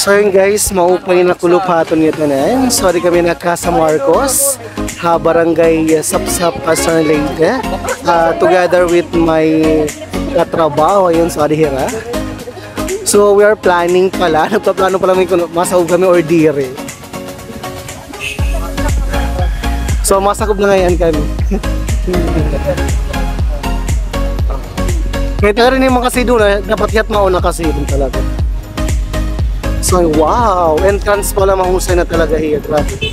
So yun guys, maupay na kulupaton nito na. Sorry kami na Casa Marcos, barangay Sapsap, Pastor Leyte, together with my katrabaho, ayun, sorry hira. So we are planning pala, nagpaplano pala kung masahog kami or dire. So masakop na ngayon kami. Kaya talaga rin yung mga kasi doon, dapat hiyat mauna kasi doon talaga. So, wow! Entrance pala, mahusay na talaga here. Grabe.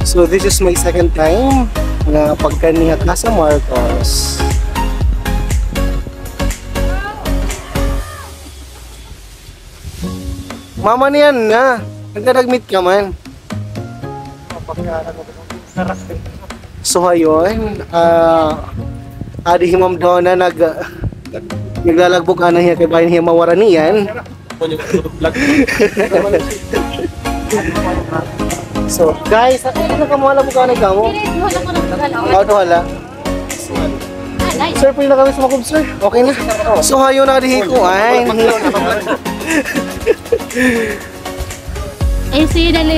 So, this is my second time na pagkaniya Casa Marcos. Mama niyan na! Nagka-nag-meet ka man. So ayun, adi himam daw na naglalagbog ka na hiya kay bayan hiya mawara niyan. So guys, ano ka mo alam mo ka na mo? Wala. Sir, pwede na kami sumakub, sir. Okay na. So ayun, adi ko ay.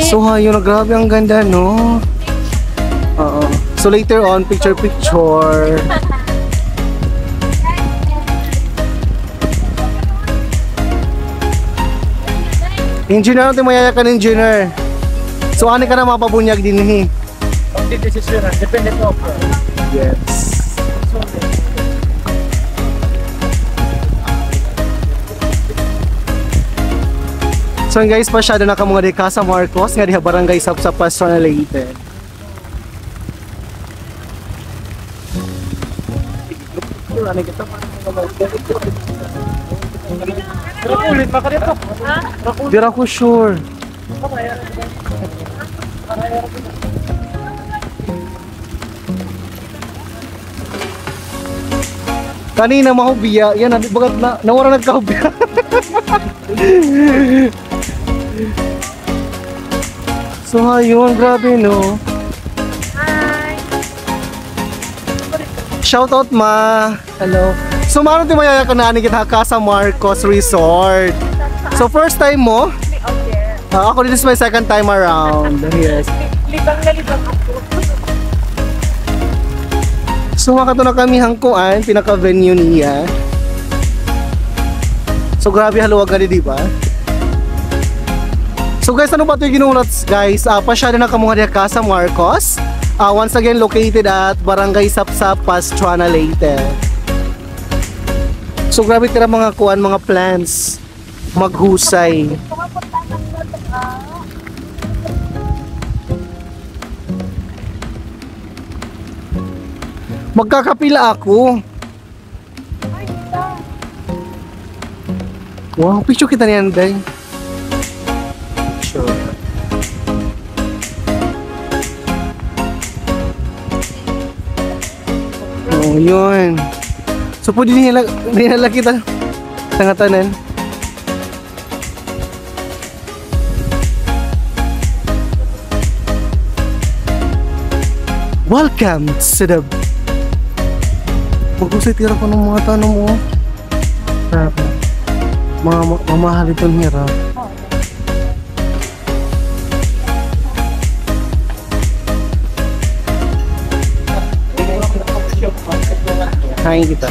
So ayun, grabe ang ganda, no? Oo. So later on, picture. Engineer, natin mayayakan engineer. So ano ka na mapabunyag din eh? Depende po. Yes. So guys, pasyado na ka mga di Casa Marcos, nga di barangay Sapsap, Pastor Leyte. Ulit pa ka dito. Di ako sure. Kanina mahubya, yan bagat na nawara nagkahubya. So ayun, grabe no. Shout out ma. Hello. So maano ti mayaya ka na ani kita Casa Marcos Resort. So first time mo? Ako this is my second time around. Yes. Libang na libang ako. So makato na kami hangkuan, pinaka-venue niya. So grabe haluwag ka di ba? So guys, ano ba ito yung ginulat guys? Pasyado na kamuha niya Casa Marcos. Once again, located at Barangay Sapsap, Pastrana, Leyte. So grabe tira mga kuan, mga plants. Maghusay. Magkakapila ako. Wow, picture kita niyan, day. Sure. Oh, yun. So, pwede nila kita tangatanan. Welcome to the... Mag-usay tira ko ng mga tanong mo. Mamahal itong hirap. Kain kita.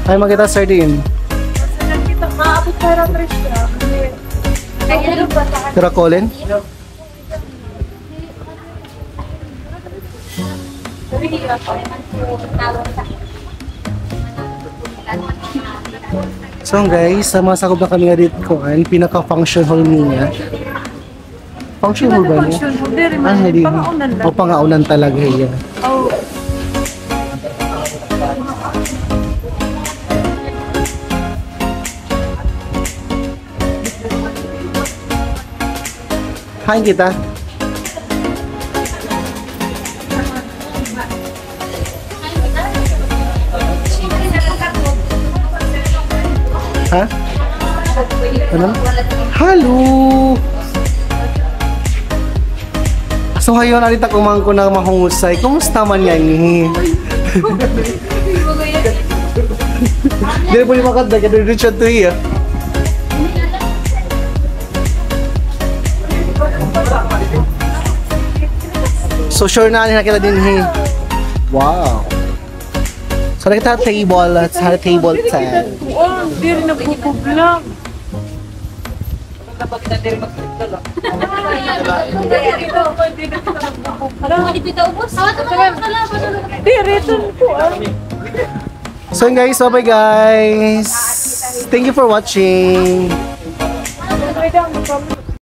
Ay, magkita sardine. Maabot para presya. Tira Colin? So guys, masakop na kami nga dito kuan, pinaka-function hall niya. Function hall ba niya? Hindi. O pangaunan talaga yan. Oh. Kain kita. Ha? Ano? Hello! So ngayon, alita kumangko na mahungusay. Kumusta man yan ni? Hindi po yung makanda, kaya doon siya to iya. So sure na nakita din he. Wow. So nakita table at sa table set. Oh, hindi rin nagpupublang. Hindi, return po ah. So yun guys, bye guys. Thank you for watching. Ay, dami kami.